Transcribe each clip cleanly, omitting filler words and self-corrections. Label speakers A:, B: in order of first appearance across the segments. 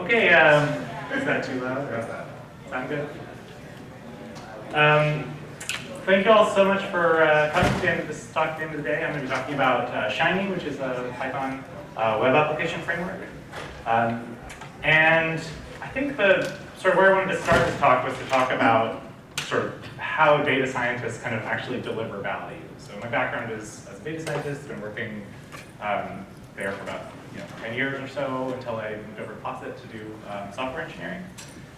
A: Okay, is that too loud? Or is that sound good? Thank you all so much for coming to the end of this talk at the end of the day. I'm going to be talking about Shiny, which is a Python web application framework. And I think the sort of where I wanted to start this talk was to talk about sort of how data scientists kind of actually deliver value. So my background is as a data scientist. I've been working there for about 10 years or so until I moved over to Posset to do software engineering.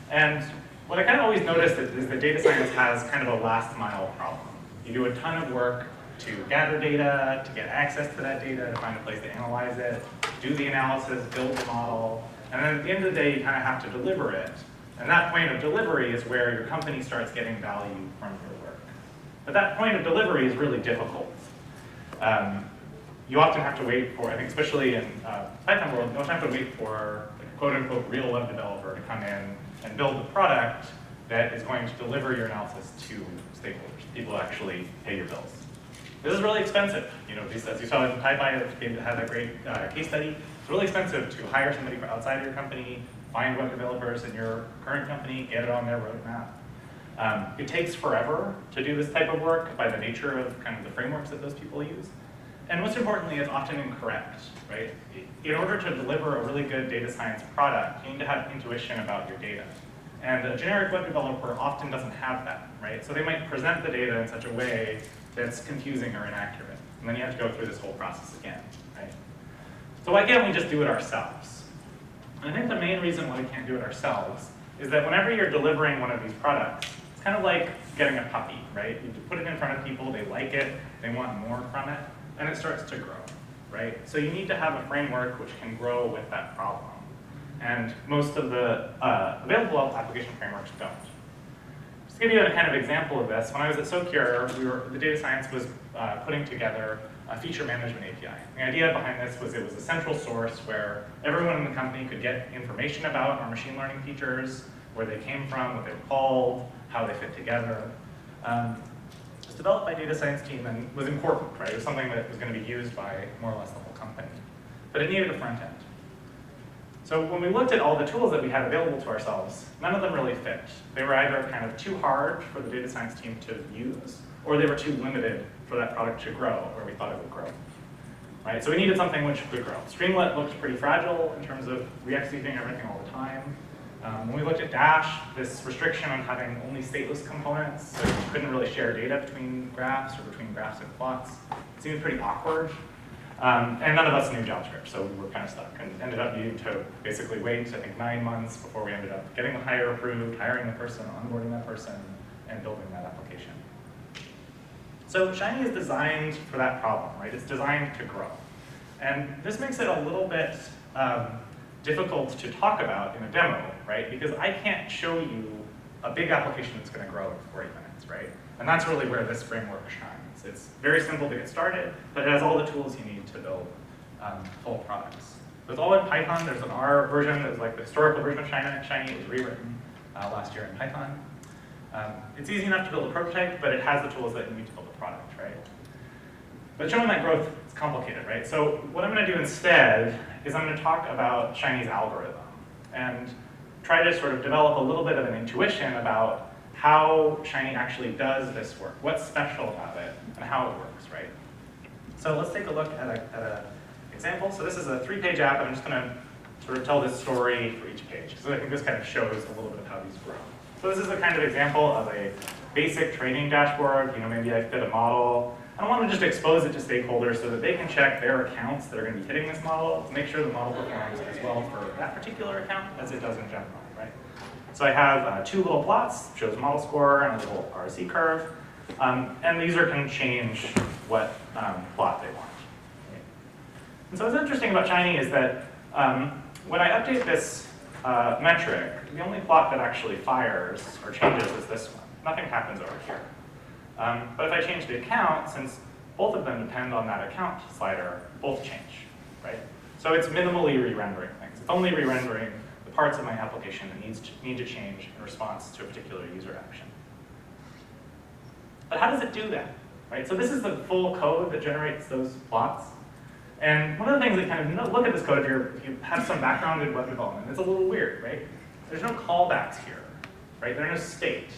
A: And what I kind of always noticed is that data science has kind of a last mile problem. You do a ton of work to gather data, to get access to that data, to find a place to analyze it, do the analysis, build the model, and then at the end of the day, you kind of have to deliver it. And that point of delivery is where your company starts getting value from your work. But that point of delivery is really difficult. You often have to wait for, I think especially in Python world, you often have to wait for like, a quote-unquote real web developer to come in and build the product that is going to deliver your analysis to stakeholders, people who actually pay your bills. This is really expensive. As you saw in PyData, it had a great case study. It's really expensive to hire somebody from outside your company, find web developers in your current company, get it on their roadmap. It takes forever to do this type of work by the nature of kind of the frameworks that those people use. And most importantly, it's often incorrect, right? In order to deliver a really good data science product, you need to have intuition about your data. And a generic web developer often doesn't have that, right? So they might present the data in such a way that's confusing or inaccurate. And then you have to go through this whole process again, right? So why can't we just do it ourselves? And I think the main reason why we can't do it ourselves is that whenever you're delivering one of these products, it's kind of like getting a puppy, right? You put it in front of people, they like it, they want more from it, and it starts to grow, right? So you need to have a framework which can grow with that problem. And most of the available application frameworks don't. Just to give you a kind of example of this, when I was at Socure, the data science was putting together a feature management API. The idea behind this was it was a central source where everyone in the company could get information about our machine learning features, where they came from, what they were called, how they fit together. It was developed by a data science team and was important, right? It was something that was going to be used by more or less the whole company. But it needed a front end. So when we looked at all the tools that we had available to ourselves, none of them really fit. They were either kind of too hard for the data science team to use, or they were too limited for that product to grow where we thought it would grow. Right? So we needed something which could grow. Streamlit looked pretty fragile in terms of re-executing everything all the time. When we looked at Dash, this restriction on having only stateless components, so you couldn't really share data between graphs or between graphs and plots, seemed pretty awkward. And none of us knew JavaScript, so we were kind of stuck and ended up needing to basically wait, I think, 9 months before we ended up getting the hire approved, hiring the person, onboarding that person, and building that application. So Shiny is designed for that problem, right? It's designed to grow. And this makes it a little bit difficult to talk about in a demo, right? Because I can't show you a big application that's going to grow in 40 minutes, right? And that's really where this framework shines. It's very simple to get started, but it has all the tools you need to build full products. So it's all in Python. There's an R version that's like the historical version of Shiny. It was rewritten last year in Python. It's easy enough to build a prototype, but it has the tools that you need to build a product, right? But showing that growth is complicated, right? So what I'm going to do instead is I'm going to talk about Shiny's algorithm and try to sort of develop a little bit of an intuition about how Shiny actually does this work, what's special about it, and how it works, right? So let's take a look at an example. So this is a 3-page app, and I'm just going to sort of tell this story for each page. So I think this kind of shows a little bit of how these grow. So this is a kind of example of a basic training dashboard. Maybe I fit a model. I want to just expose it to stakeholders so that they can check their accounts that are going to be hitting this model to make sure the model performs as well for that particular account as it does in general, right? So I have 2 little plots, shows model score and a little RSE curve, and the user can change what plot they want. Right? And so what's interesting about Shiny is that when I update this metric, the only plot that actually fires or changes is this one. Nothing happens over here. But if I change the account, since both of them depend on that account slider, both change, right? So it's minimally re-rendering things. It's only re-rendering the parts of my application that need to change in response to a particular user action. But how does it do that, right? So this is the full code that generates those plots. And one of the things that kind of look at this code, if you have some background in web development, it's a little weird, right? There's no callbacks here, right? There's no state.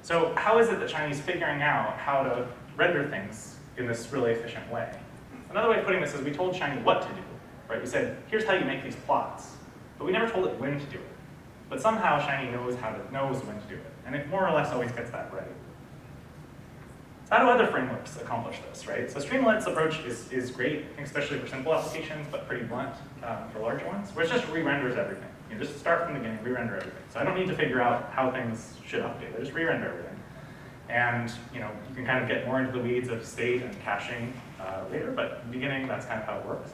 A: So how is it that Shiny's figuring out how to render things in this really efficient way? Another way of putting this is we told Shiny what to do, right? We said, here's how you make these plots, but we never told it when to do it. But somehow Shiny knows when to do it, and it more or less always gets that right. So how do other frameworks accomplish this, right? So Streamlit's approach is great, especially for simple applications, but pretty blunt for larger ones, where it just re-renders everything. You just start from the beginning, re-render everything. So I don't need to figure out how things should update. I just re-render everything. And you can kind of get more into the weeds of state and caching later, but in the beginning, that's kind of how it works.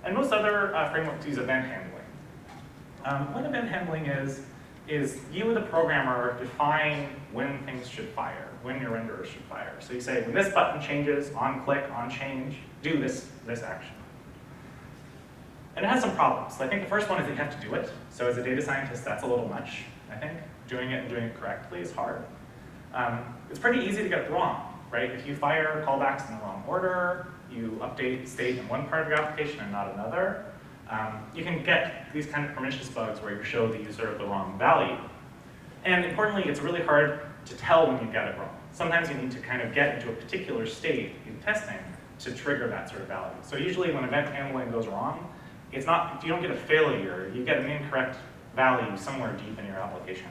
A: And most other frameworks use event handling. What event handling is you, the programmer, define when things should fire, when your renderers should fire. So you say, when this button changes, on click, on change, do this action. And it has some problems. So I think the first one is that you have to do it. So as a data scientist, that's a little much, I think. Doing it and doing it correctly is hard. It's pretty easy to get it wrong, right? If you fire callbacks in the wrong order, you update state in one part of your application and not another, you can get these kind of pernicious bugs where you show the user the wrong value. And importantly, it's really hard to tell when you get it wrong. Sometimes you need to kind of get into a particular state in testing to trigger that sort of value. So usually when event handling goes wrong, it's not, you don't get a failure, you get an incorrect value somewhere deep in your application.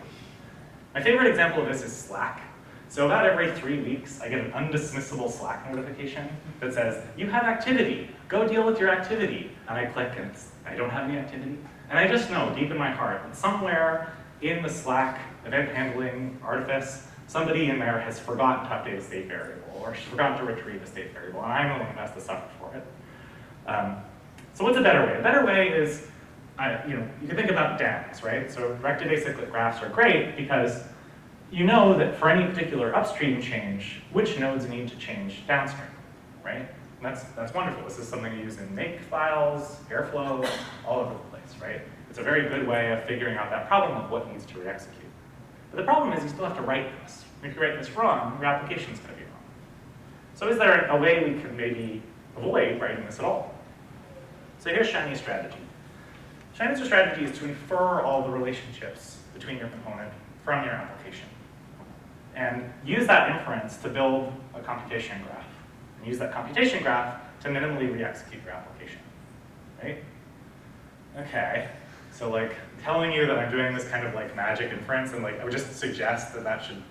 A: My favorite example of this is Slack. So about every 3 weeks, I get an undismissible Slack notification that says, you have activity, go deal with your activity. And I click and I don't have any activity. And I just know deep in my heart that somewhere in the Slack event handling artifice, somebody in there has forgotten to update a state variable or forgotten to retrieve a state variable, and I'm the one who has to suffer for it. So what's a better way? A better way is, you can think about DAGs, right? So reactive acyclic graphs are great because you know that for any particular upstream change, which nodes need to change downstream, right? And that's wonderful. This is something you use in make files, Airflow, all over the place, right? It's a very good way of figuring out that problem of what needs to re-execute. But the problem is you still have to write this. If you write this wrong, your application's going to be wrong. So is there a way we can maybe avoid writing this at all? So here's Shiny's strategy. Shiny's strategy is to infer all the relationships between your component from your application. And use that inference to build a computation graph. And use that computation graph to minimally re-execute your application, right? Okay, so like telling you that I'm doing this kind of like magic inference, and like I would just suggest that that should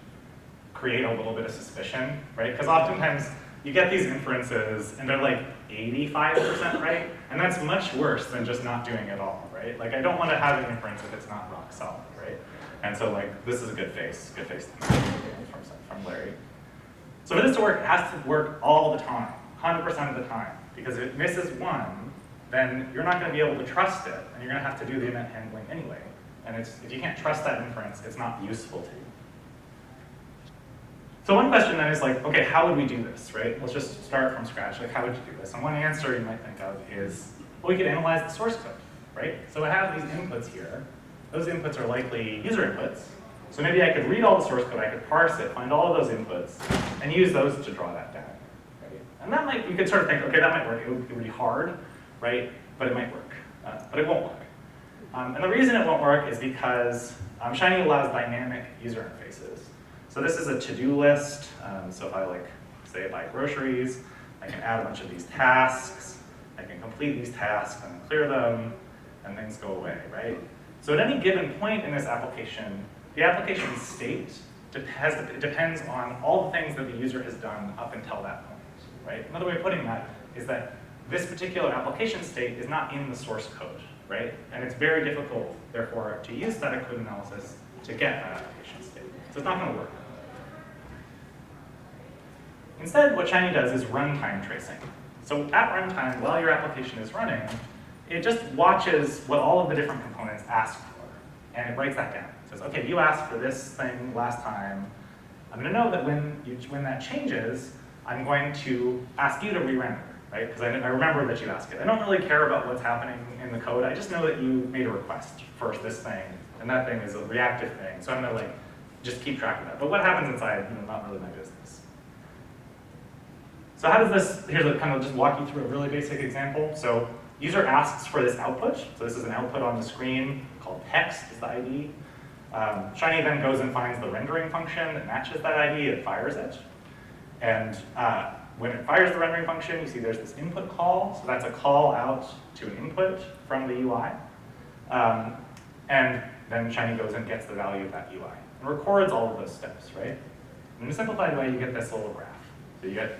A: create a little bit of suspicion, right? Because oftentimes you get these inferences and they're like 85% right, and that's much worse than just not doing it all, right? Like I don't want to have an inference if it's not rock solid, right? And so like this is a good face from Larry. So for this to work, it has to work all the time, 100% of the time, because if it misses one, then you're not going to be able to trust it, and you're going to have to do the event handling anyway. And if you can't trust that inference, it's not useful to you. So one question then is like, okay, how would we do this, right? Let's just start from scratch. Like, how would you do this? And one answer you might think of is, well, we could analyze the source code, right? So I have these inputs here. Those inputs are likely user inputs. So maybe I could read all the source code, I could parse it, find all of those inputs, and use those to draw that down. Right? And that might, you could sort of think, okay, that might work. It would be hard, right? But it might work. But it won't work. And the reason it won't work is because Shiny allows dynamic user interfaces. So this is a to-do list. So if I say buy groceries, I can add a bunch of these tasks. I can complete these tasks and clear them, and things go away, right? So at any given point in this application, the application state depends on all the things that the user has done up until that point, right? Another way of putting that is that this particular application state is not in the source code, right? And it's very difficult, therefore, to use static code analysis to get that application state. So it's not going to work. Instead, what Shiny does is runtime tracing. So at runtime, while your application is running, it just watches what all of the different components ask for, and it writes that down. It says, okay, you asked for this thing last time. I'm going to know that when that changes, I'm going to ask you to re-render, right? Because I remember that you asked it. I don't really care about what's happening in the code. I just know that you made a request for this thing, and that thing is a reactive thing. So I'm going to just keep track of that. But what happens inside, not really my business. So how does this, here's a kind of just walk you through a really basic example. So user asks for this output. So this is an output on the screen called text is the ID. Shiny then goes and finds the rendering function that matches that ID, it fires it. And when it fires the rendering function, you see there's this input call. So that's a call out to an input from the UI. And then Shiny goes and gets the value of that UI and records all of those steps, right? In a simplified way, you get this little graph. So you get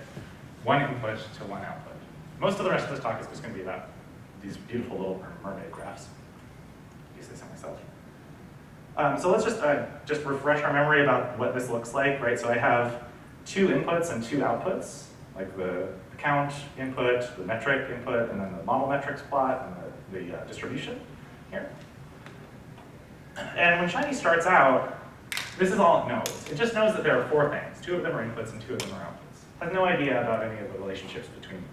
A: one input to one output. Most of the rest of this talk is just going to be about these beautiful little mermaid graphs. I say so myself. So let's just refresh our memory about what this looks like, right? So I have two inputs and two outputs, like the count input, the metric input, and then the model metrics plot and the distribution here. And when Shiny starts out, this is all it knows. It just knows that there are four things. Two of them are inputs and two of them are outputs. Has no idea about any of the relationships between them.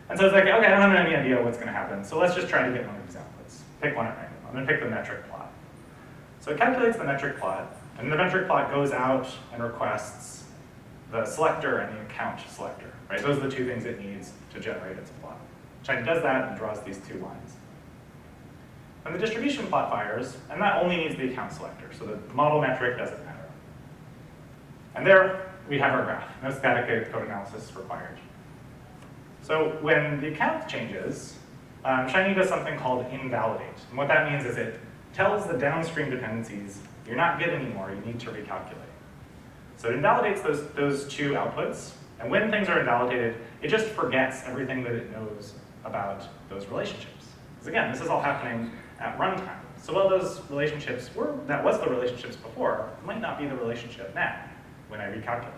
A: And so it's like, okay, I don't have any idea what's going to happen, so let's just try to get one of these outputs. Pick one at random. I'm going to pick the metric plot. So it calculates the metric plot, and the metric plot goes out and requests the selector and the count selector, right? Those are the two things it needs to generate its plot. Shiny does that and draws these two lines. And the distribution plot fires, and that only needs the account selector, so the model metric doesn't matter. And there we have our graph. No static code analysis required. So when the account changes, Shiny does something called invalidate. And what that means is it tells the downstream dependencies, you're not good anymore, you need to recalculate. So it invalidates those two outputs, and when things are invalidated, it just forgets everything that it knows about those relationships. Because again, this is all happening at runtime. So while those relationships that was the relationships before, it might not be the relationship now when I recalculate.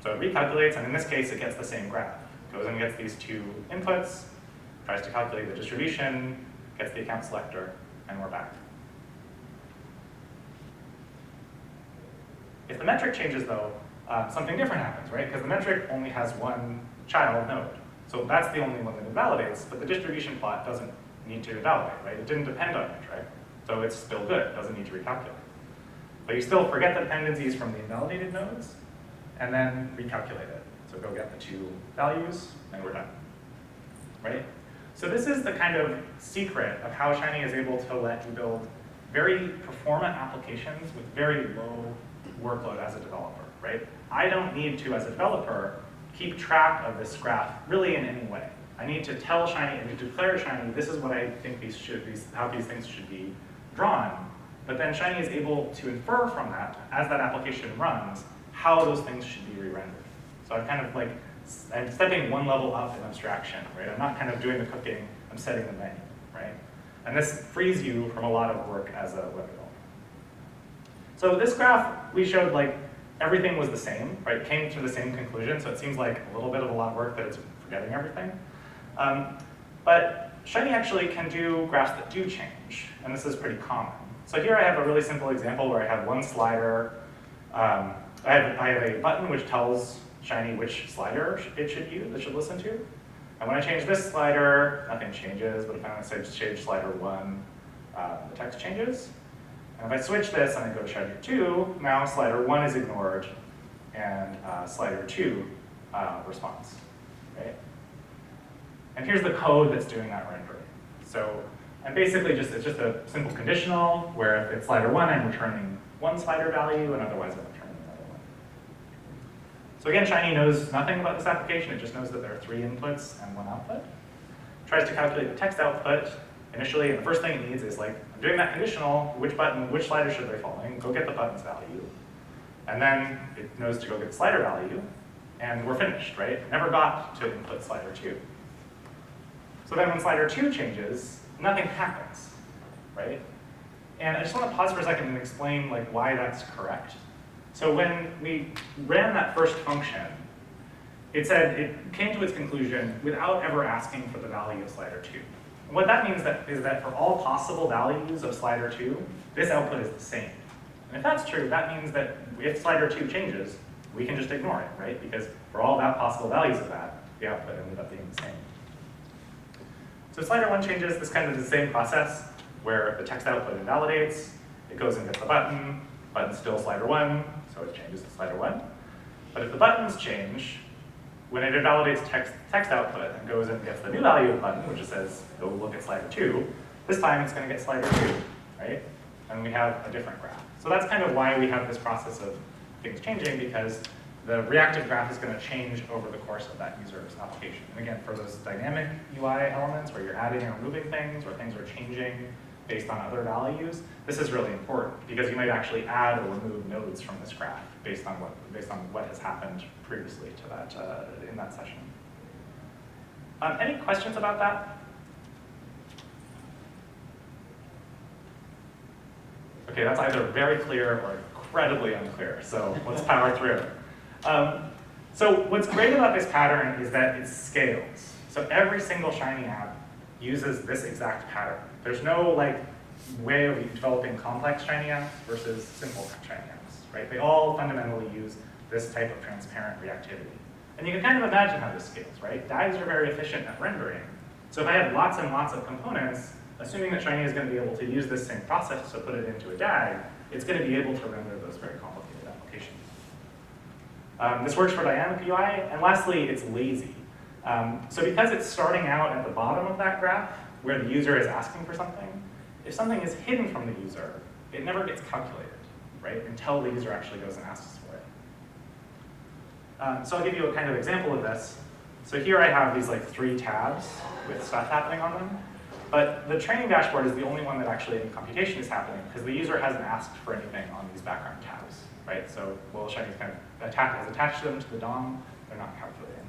A: So it recalculates, and in this case, it gets the same graph. Goes and gets these two inputs, tries to calculate the distribution, gets the account selector, and we're back. If the metric changes, though, something different happens, right? Because the metric only has one child node. So that's the only one that invalidates, but the distribution plot doesn't need to invalidate, right? It didn't depend on metric, so it's still good. It doesn't need to recalculate. But you still forget the dependencies from the invalidated nodes, and then recalculate it. So go get the two values, and we're done, right? So this is the kind of secret of how Shiny is able to let you build very performant applications with very low workload as a developer, right? I don't need to, as a developer, keep track of this graph really in any way. I need to tell Shiny and to declare to Shiny, this is what I think how these things should be drawn. But then Shiny is able to infer from that, as that application runs, how those things should be re-rendered. So I'm stepping one level up in abstraction, right? I'm not kind of doing the cooking, I'm setting the menu, right? And this frees you from a lot of work as a web developer. So this graph, we showed everything was the same, right? Came to the same conclusion, so it seems like a little bit of a lot of work that it's forgetting everything. But Shiny actually can do graphs that do change, and this is pretty common. So here I have a really simple example where I have one slider. I have a button which tells Shiny which slider it should listen to. And when I change this slider, nothing changes, but if I want to say change slider 1, the text changes. And if I switch this and I go to slider 2, now slider 1 is ignored, and slider 2 responds, right? And here's the code that's doing that rendering. So I'm basically it's just a simple conditional, where if it's slider 1, I'm returning one slider value, and otherwise I'm returning another one. So again, Shiny knows nothing about this application. It just knows that there are 3 inputs and 1 output. Tries to calculate the text output initially, and the first thing it needs is I'm doing that conditional, which slider should they fall in? Go get the button's value. And then it knows to go get the slider value, and we're finished, right? Never got to input slider 2. So then when slider 2 changes, nothing happens, right? And I just want to pause for a second and explain why that's correct. So when we ran that first function, it came to its conclusion without ever asking for the value of slider 2. And what that means is that for all possible values of slider 2, this output is the same. And if that's true, that means that if slider 2 changes, we can just ignore it, right? Because for all possible values of that, the output ended up being the same. So slider 1 changes, this kind of the same process, where the text output invalidates, it goes and gets the button's still slider 1, so it changes to slider 1. But if the buttons change, when it invalidates text output and goes and gets the new value button, which it says, go look at slider 2, this time it's going to get slider 2, right? And we have a different graph. So that's kind of why we have this process of things changing, because the reactive graph is going to change over the course of that user's application. And again, for those dynamic UI elements where you're adding and removing things, or things are changing based on other values, this is really important, because you might actually add or remove nodes from this graph based on what has happened previously to that in that session. Any questions about that? Okay, that's either very clear or incredibly unclear, so let's power through. So what's great about this pattern is that it scales. So every single Shiny app uses this exact pattern. There's no way of developing complex Shiny apps versus simple Shiny apps, right? They all fundamentally use this type of transparent reactivity. And you can kind of imagine how this scales, right? DAGs are very efficient at rendering. So if I have lots and lots of components, assuming that Shiny is going to be able to use this same process to put it into a DAG, it's going to be able to render those very complicated applications. This works for dynamic UI, and lastly, it's lazy. So because it's starting out at the bottom of that graph, where the user is asking for something, if something is hidden from the user, it never gets calculated, right, until the user actually goes and asks for it. So I'll give you a kind of example of this. So here I have these 3 tabs with stuff happening on them, but the training dashboard is the only one that actually in computation is happening, because the user hasn't asked for anything on these background tabs, right? So while Shiny's kind of has attached them to the DOM, they're not calculating.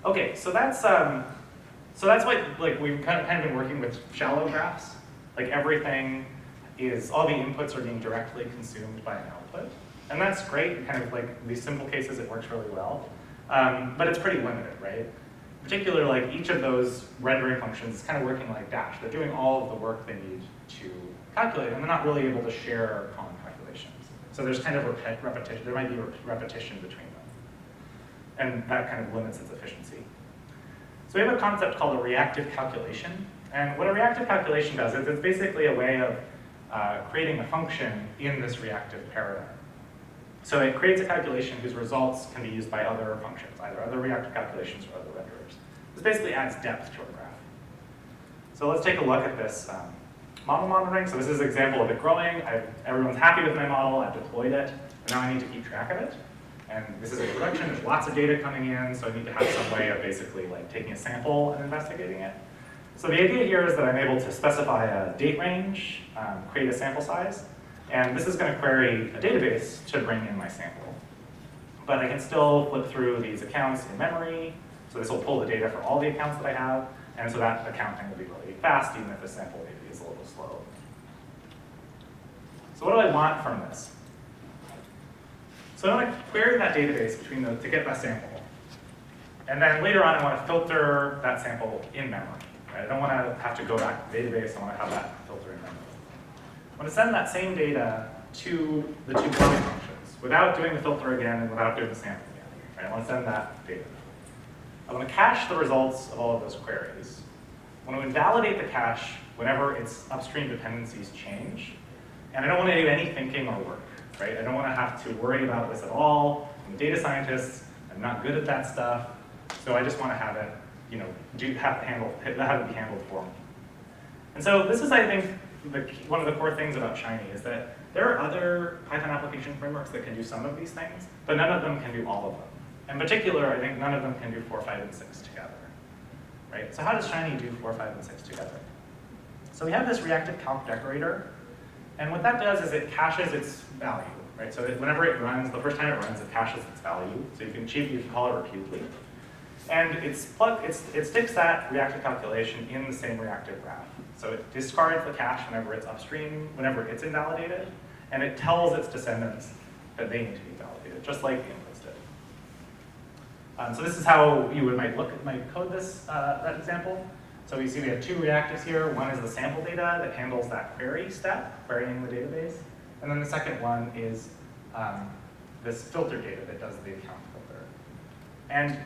A: Okay, so that's what we've kind of been working with shallow graphs. Everything is, all the inputs are being directly consumed by an output. And that's great, kind of these simple cases, it works really well. But it's pretty limited, right? In particular, each of those rendering functions is kind of working like Dash. They're doing all of the work they need to calculate, and they're not really able to share common calculations. So there's kind of repetition, there might be repetition between them. And that kind of limits its efficiency. So we have a concept called a reactive calculation. And what a reactive calculation does is it's basically a way of creating a function in this reactive paradigm. So it creates a calculation whose results can be used by other functions, either other reactive calculations or other renderers. This basically adds depth to our graph. So let's take a look at this model monitoring. So this is an example of it growing. Everyone's happy with my model. I've deployed it. And now I need to keep track of it. And this is a production. There's lots of data coming in, so I need to have some way of basically taking a sample and investigating it. So the idea here is that I'm able to specify a date range, create a sample size, and this is going to query a database to bring in my sample. But I can still flip through these accounts in memory, so this will pull the data for all the accounts that I have, and so that accounting will be really fast, even if the sample maybe is a little slow. So what do I want from this? So I want to query that database to get that sample. And then later on, I want to filter that sample in memory. Right? I don't want to have to go back to the database. I want to have that filter in memory. I want to send that same data to the 2 coding functions without doing the filter again and without doing the sample again. Right? I want to send that data. I want to cache the results of all of those queries. I want to invalidate the cache whenever its upstream dependencies change. And I don't want to do any thinking or work. Right? I don't want to have to worry about this at all. I'm a data scientist. I'm not good at that stuff. So I just want to have it, have it be handled for me. And so this is, I think, one of the core things about Shiny is that there are other Python application frameworks that can do some of these things, but none of them can do all of them. In particular, I think none of them can do 4, 5, and 6 together. Right? So how does Shiny do 4, 5, and 6 together? So we have this reactive calc decorator. And what that does is it caches its value, right? So whenever it runs, the first time it runs, it caches its value. So you can call it repeatedly. And it sticks that reactive calculation in the same reactive graph. So it discards the cache whenever it's upstream, whenever it's invalidated, and it tells its descendants that they need to be validated, just like the inputs did. So this is how you might code this that example. So you see we have 2 reactives here. One is the sample data that handles that query step, querying the database. And then the second one is this filter data that does the account filter. And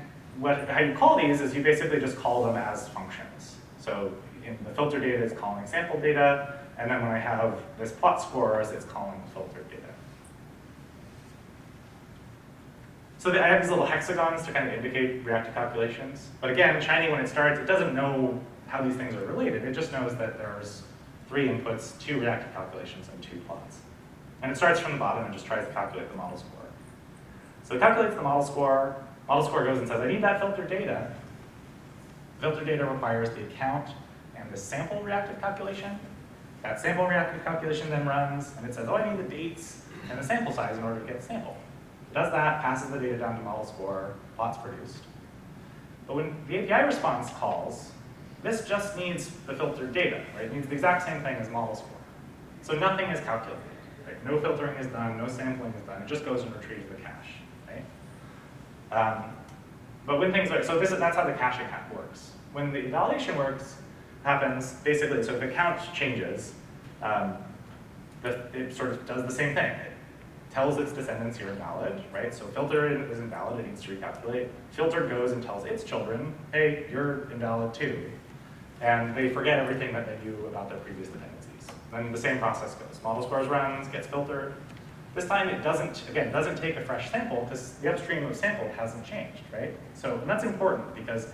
A: how you call these is you basically just call them as functions. So in the filter data is calling sample data, and then when I have this plot scores, it's calling filter data. So I have these little hexagons to kind of indicate reactive calculations. But again, Shiny, when it starts, it doesn't know how these things are related. It just knows that there's 3 inputs, 2 reactive calculations, and 2 plots. And it starts from the bottom and just tries to calculate the model score. So it calculates the model score. Model score goes and says, I need that filtered data. Filtered data requires the account and the sample reactive calculation. That sample reactive calculation then runs, and it says, oh, I need the dates and the sample size in order to get the sample. It does that, passes the data down to model score, plot's produced. But when the API response calls, this just needs the filtered data, right? It needs the exact same thing as model score. So nothing is calculated, right? No filtering is done, no sampling is done. It just goes and retrieves the cache, right? But when things are, so that's how the caching works. When the invalidation happens, basically, so if the count changes, it sort of does the same thing. It tells its descendants you're invalid, right? So filter is invalid, it needs to recalculate. Filter goes and tells its children, hey, you're invalid too. And they forget everything that they knew about their previous dependencies. Then the same process goes. Model scores runs, gets filtered. This time it doesn't take a fresh sample because the upstream of sample hasn't changed, right? So and that's important because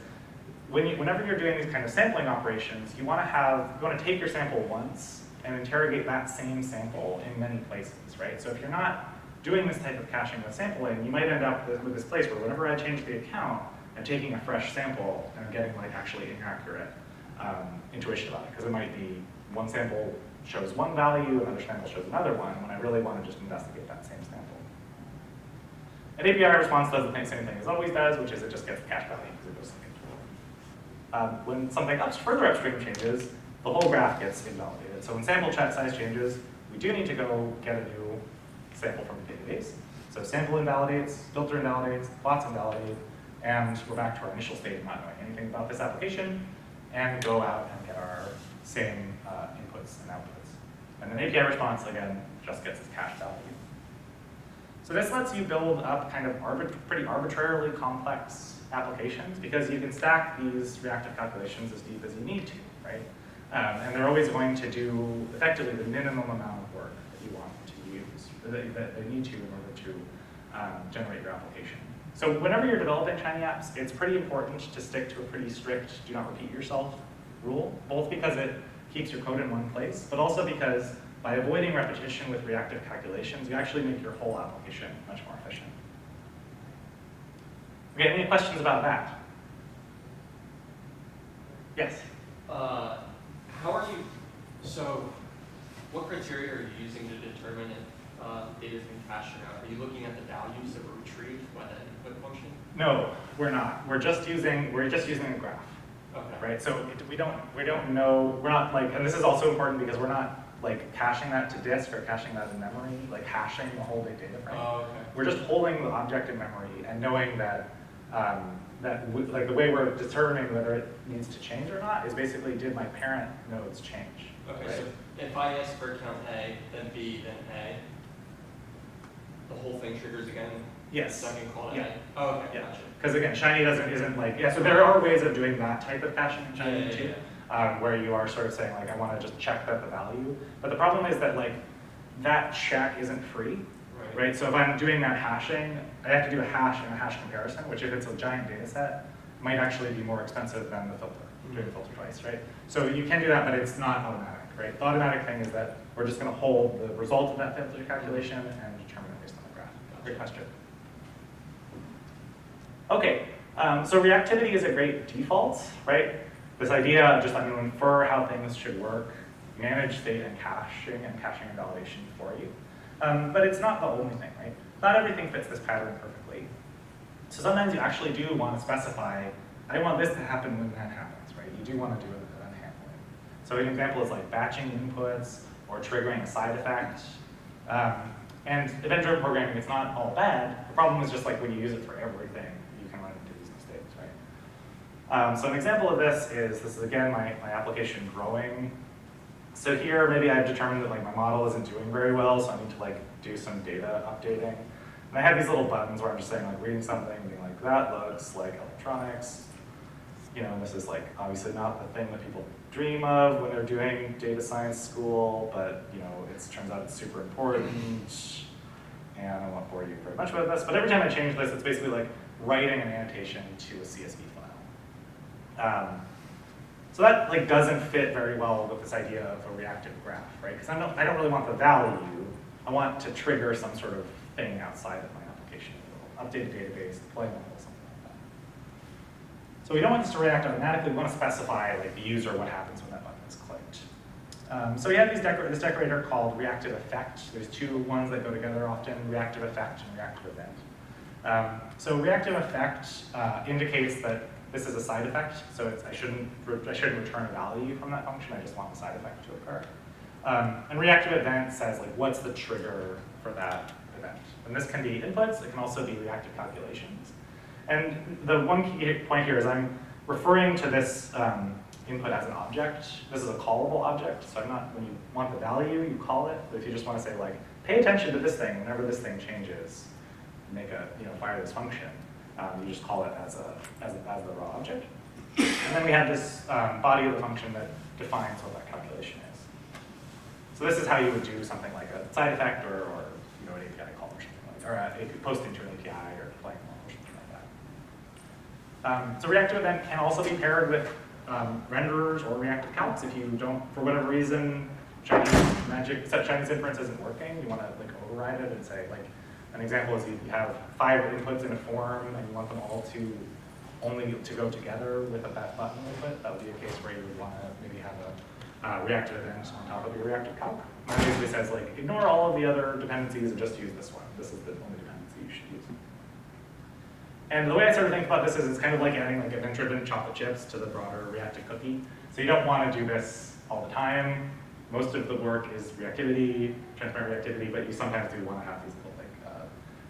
A: whenever you're doing these kind of sampling operations, you want to take your sample once and interrogate that same sample in many places, right? So if you're not doing this type of caching with sampling, you might end up with this place where whenever I change the account, I'm taking a fresh sample and I'm getting like actually inaccurate intuition about it, because it might be one sample shows one value, another sample shows another one, when I really want to just investigate that same sample. An API response does the same thing as always does, which is it just gets the cache value because it goes to the when something further upstream changes, the whole graph gets invalidated. So when sample chat size changes, we do need to go get a new sample from the database. So sample invalidates, filter invalidates, plots invalidate, and we're back to our initial state of not knowing anything about this application, and go out and get our same inputs and outputs. And then API response, again, just gets its cache value. So this lets you build up kind of pretty arbitrarily complex applications because you can stack these reactive calculations as deep as you need to, right? And they're always going to do effectively the minimum amount of work that you want to use, that they need to in order to generate your application. So whenever you're developing Shiny apps, it's pretty important to stick to a pretty strict do not repeat yourself rule, both because it keeps your code in one place, but also because by avoiding repetition with reactive calculations, you actually make your whole application much more efficient. Okay, any questions about that? Yes?
B: How are you, so what criteria are you using to determine if data has been cached or not? Are you looking at the values that were retrieved by that input function?
A: No, we're not. We're just using a graph.
B: Okay.
A: Right? So we don't know, we're not like, and this is also important because we're not like caching that to disk or caching that in memory, like hashing the whole big data frame.
B: Oh, okay.
A: We're just holding the object in memory and knowing that like the way we're determining whether it needs to change or not is basically did my parent nodes change.
B: Okay,
A: right?
B: so if I ask for count A, then B, then A, the whole thing triggers again?
A: Yes.
B: So I can call it
A: Yeah.
B: A? Oh, okay,
A: Yeah.
B: gotcha.
A: Because again, Shiny isn't like, yeah, so there are ways of doing that type of caching in Shiny too, where you are sort of saying like, I want to just check that the value. But the problem is that like, that check isn't free, right? So if I'm doing that hashing, I have to do a hash and a hash comparison, which if it's a giant data set, might actually be more expensive than the filter, doing the filter twice, right? So you can do that, but it's not automatic, right? The automatic thing is that we're just going to hold the result of that filter calculation and determine it based on the graph. Great question. Okay, so reactivity is a great default, right? This idea of just I'm going to infer how things should work, manage state and caching and validation for you. But it's not the only thing, right? Not everything fits this pattern perfectly. So sometimes you actually do want to specify, I want this to happen when that happens, right? You do want to do an handling. So an example is like batching inputs or triggering a side effect. And event-driven programming, it's not all bad. The problem is just like when you use it for everything, you can run into these mistakes, right? So an example of this is again my application growing. So here, maybe I've determined that like my model isn't doing very well, so I need to like do some data updating. And I have these little buttons where I'm just saying like reading something, being like, that looks like electronics. You know, and this is like obviously not the thing that people dream of when they're doing data science school, but you know, it turns out it's super important. and I won't bore you very much with this, but every time I change this, it's basically like writing an annotation to a CSV file. So that like doesn't fit very well with this idea of a reactive graph, right? Because I don't really want the value. I want to trigger some sort of thing outside of my application. Update a database, deploy a model, something like that. So we don't want this to react automatically. We want to specify like the user what happens when that button is clicked. So we have this decorator called reactive effect. There's two ones that go together often, reactive effect and reactive event. So reactive effect indicates that this is a side effect, so I shouldn't return a value from that function. I just want the side effect to occur. And reactive event says like what's the trigger for that event. And this can be inputs. It can also be reactive calculations. And the one key point here is I'm referring to this input as an object. This is a callable object, so when you want the value, you call it. But if you just want to say like, pay attention to this thing whenever this thing changes, fire this function. You just call it as the raw object. And then we have this body of the function that defines what that calculation is. So this is how you would do something like a side effect or an API call or something like that, or posting to an API or deploying a model or something like that. So reactive event can also be paired with renderers or reactive calcs. If you don't, for whatever reason, Chinese inference isn't working, you want to like override it and say like, an example is you have 5 inputs in a form and you want them all to only to go together with a button input. That would be a case where you would want to maybe have a reactive event on top of your reactive calc. And it basically says like, ignore all of the other dependencies and just use this one. This is the only dependency you should use. And the way I sort of think about this is it's kind of like adding like event-driven chocolate chips to the broader reactive cookie. So you don't want to do this all the time. Most of the work is reactivity, transparent reactivity, but you sometimes do want to have these little like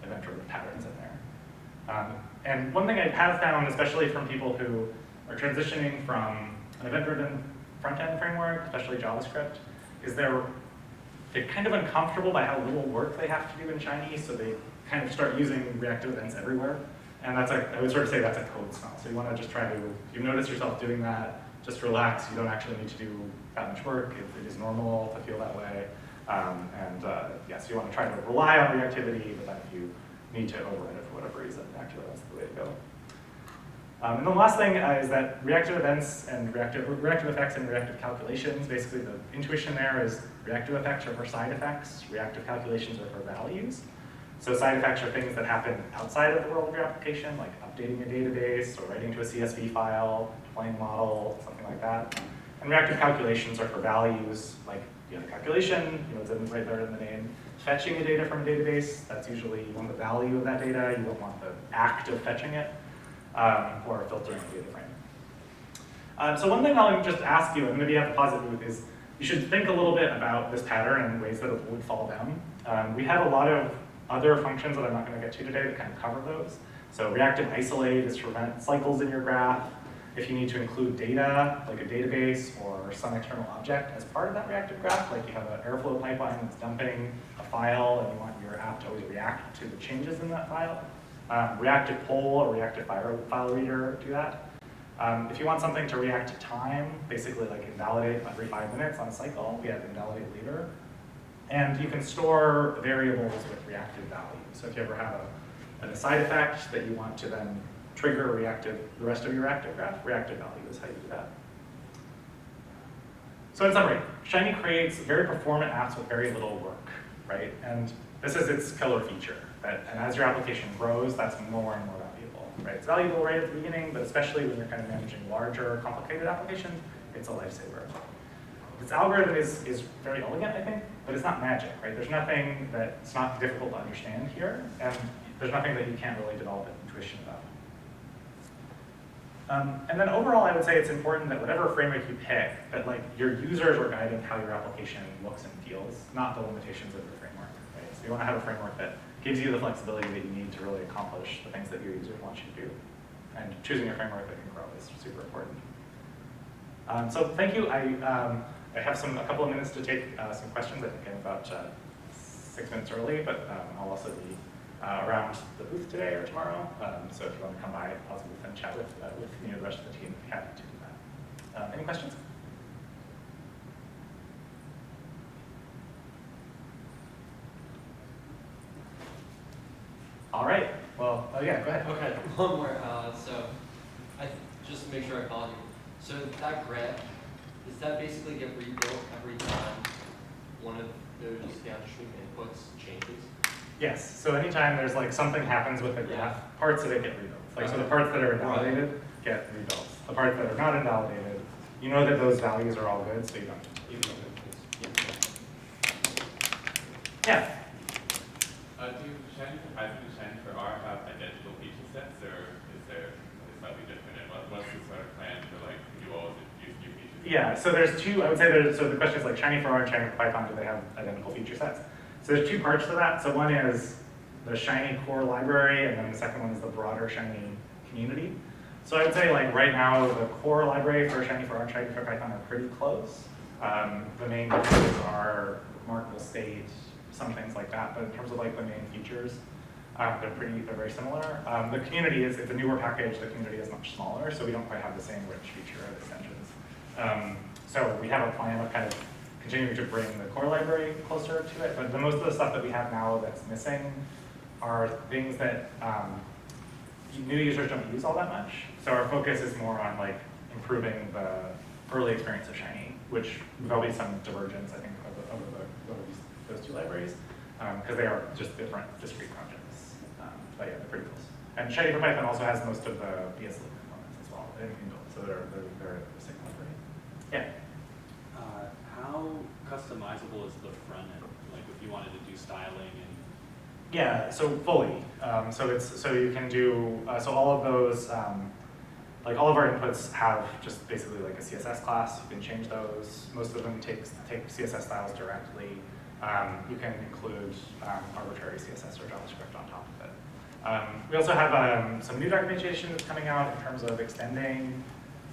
A: event-driven patterns in there. And one thing I have found, especially from people who are transitioning from an event-driven front-end framework, especially JavaScript, is they're kind of uncomfortable by how little work they have to do in Chinese, so they kind of start using reactive events everywhere. And that's I would sort of say that's a code smell. So you want to just try to, if you notice yourself doing that, just relax. You don't actually need to do that much work. It is normal to feel that way. Yes, you want to try to rely on reactivity, but then if you need to override it for whatever reason, actually that's the way to go. And the last thing is that reactive events and reactive effects and reactive calculations, basically the intuition there is reactive effects are for side effects, reactive calculations are for values. So side effects are things that happen outside of the world of your application, like updating a database or writing to a CSV file, deploying a model, something like that. And reactive calculations are for values, like you have a calculation, it's right there in the name. Fetching the data from a database, that's usually you want the value of that data, you don't want the act of fetching it, or filtering the data frame. So one thing I'll just ask you, and maybe you have to pause it with, is you should think a little bit about this pattern and ways that it would fall down. We have a lot of other functions that I'm not going to get to today that kind of cover those. So reactive isolate is to prevent cycles in your graph. If you need to include data, like a database or some external object as part of that reactive graph, like you have an Airflow pipeline that's dumping a file and you want your app to always react to the changes in that file. Reactive poll or reactive file reader do that. If you want something to react to time, basically like invalidate every 5 minutes on a cycle, we have invalidate later. And you can store variables with reactive values. So if you ever have a side effect that you want to then trigger the rest of your reactive graph, reactive value is how you do that. So in summary, Shiny creates very performant apps with very little work, right? And this is its killer feature. And as your application grows, that's more and more valuable, right? It's valuable right at the beginning, but especially when you're kind of managing larger, complicated applications, it's a lifesaver. This algorithm is very elegant, I think, but it's not magic, right? There's nothing that's not difficult to understand here, and there's nothing that you can't really develop an intuition about. And then overall, I would say it's important that whatever framework you pick, that like your users are guiding how your application looks and feels, not the limitations of your framework, right? So you want to have a framework that gives you the flexibility that you need to really accomplish the things that your users want you to do. And choosing a framework that can grow is super important. So thank you. I have a couple of minutes to take some questions. I think I'm about 6 minutes early, but I'll also be around the booth today or tomorrow. So if you want to come by, pause the booth and chat with me or the rest of the team, I'd be happy to do that. Any questions? All right. Well, oh yeah, go ahead.
B: Okay, one more. So, just to make sure I follow you. So that graph, does that basically get rebuilt every time one of those downstream inputs changes?
A: Yes. So anytime there's like something happens with the graph, parts of it get rebuilt. Like so the parts that are invalidated get rebuilt. The parts that are not invalidated, you know that those values are all good, so you don't. Yeah.
C: Do Shiny for Python and Shiny for R have identical feature sets, or is there slightly different? And what's the sort of plan for like duos and use new features?
A: Yeah. So there's two. I would say there's. So the question is like Shiny for R and Shiny for Python. Do they have identical feature sets? So there's two parts to that. So one is the Shiny core library, and then the second one is the broader Shiny community. So I would say like right now the core library for Shiny for R and Shiny for Python are pretty close. The main features are remarkable state, some things like that, but in terms of like the main features, they're very similar. The community it's a newer package. The community is much smaller, so we don't quite have the same rich feature of extensions. So we have a plan of kind of continuing to bring the core library closer to it, but most of the stuff that we have now that's missing are things that new users don't use all that much. So our focus is more on like improving the early experience of Shiny, which there'll be some divergence, I think, over those two libraries, because they are just different discrete projects. But yeah, they're pretty close. And Shiny for Python also has most of the BSL components as well in build, so they're the same library. Yeah.
D: How customizable is the front end? Like if you wanted to do styling and
A: Yeah, so fully. So you can do so all of those. Like all of our inputs have just basically like a CSS class. You can change those. Most of them take CSS styles directly. You can include arbitrary CSS or JavaScript on top of it. We also have some new documentation that's coming out in terms of extending,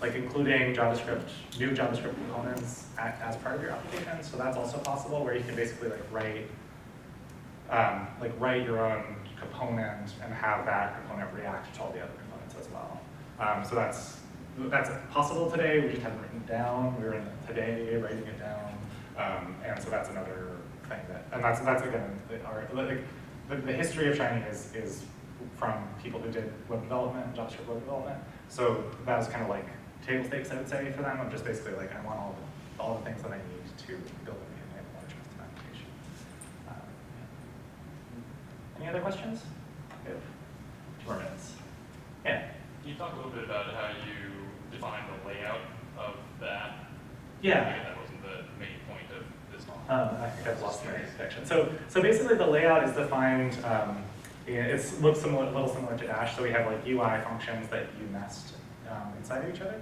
A: like including new JavaScript components as part of your application. So that's also possible, where you can basically like write your own component and have that component react to all the other components as well. So that's possible today. We just haven't written it down. We're in today writing it down, and so that's another thing that's again the history of Shiny is from people who did web development, JavaScript web development. So that was kind of like table stakes, I would say, for them. I'm just basically like I want all the things that I need to build a large custom application. Any other questions? We have 2 more minutes. Yeah.
E: Can you talk a little bit about how you define the layout of the app?
A: Yeah.
E: That wasn't the main point of this talk.
A: I think I've lost my section. So basically the layout is defined, it looks a little similar to Dash. So we have like UI functions that you nest inside of each other.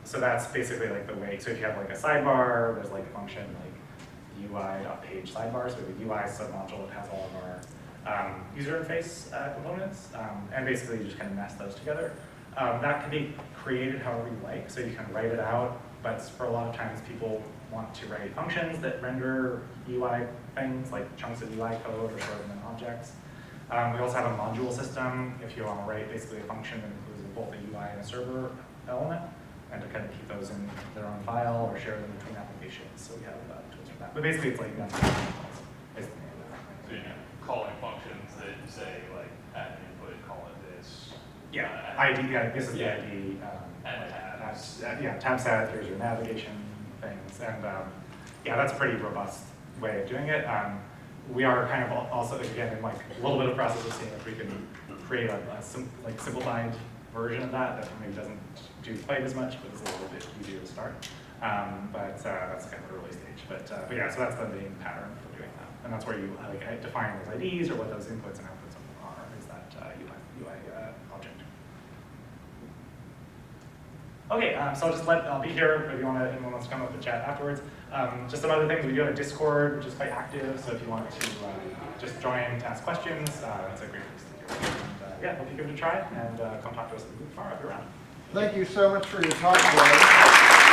A: So that's basically like the way, so if you have like a sidebar, there's like a function like UI.page sidebar. So we have a UI submodule that has all of our user interface components, and basically you just kind of nest those together. That can be created however you like, so you can write it out, but for a lot of times people want to write functions that render UI things, like chunks of UI code or store them in objects. We also have a module system if you want to write basically a function that includes both a UI and a server element, and to kind of keep those in their own file or share them between applications. So we have tools for that. But basically it's like that's basically
E: So you're calling functions that say like add an input, call it this.
A: yeah, ID. Yeah, this is the
E: Yeah.
A: ID.
E: Add tabs.
A: Yeah, tab set. Here's your navigation things, and yeah, that's a pretty robust way of doing it. We are kind of also again in like a little bit of process of seeing if we can create a simplified version of that maybe doesn't do quite as much, but it's a little bit easier to start. But that's kind of early stage. But yeah, so that's the main pattern for doing that, and that's where you like define those IDs or what those inputs and outputs are. Is that UI object? Okay, so I'll be here if anyone wants to come up and chat afterwards. Just some other things, we do have a Discord, which is quite active, so if you want to just join to ask questions, it's a great place to do it. And yeah, hope you give it a try, and come talk to us at the booth tomorrow if you're around.
F: Thank you so much for your talk, Greg.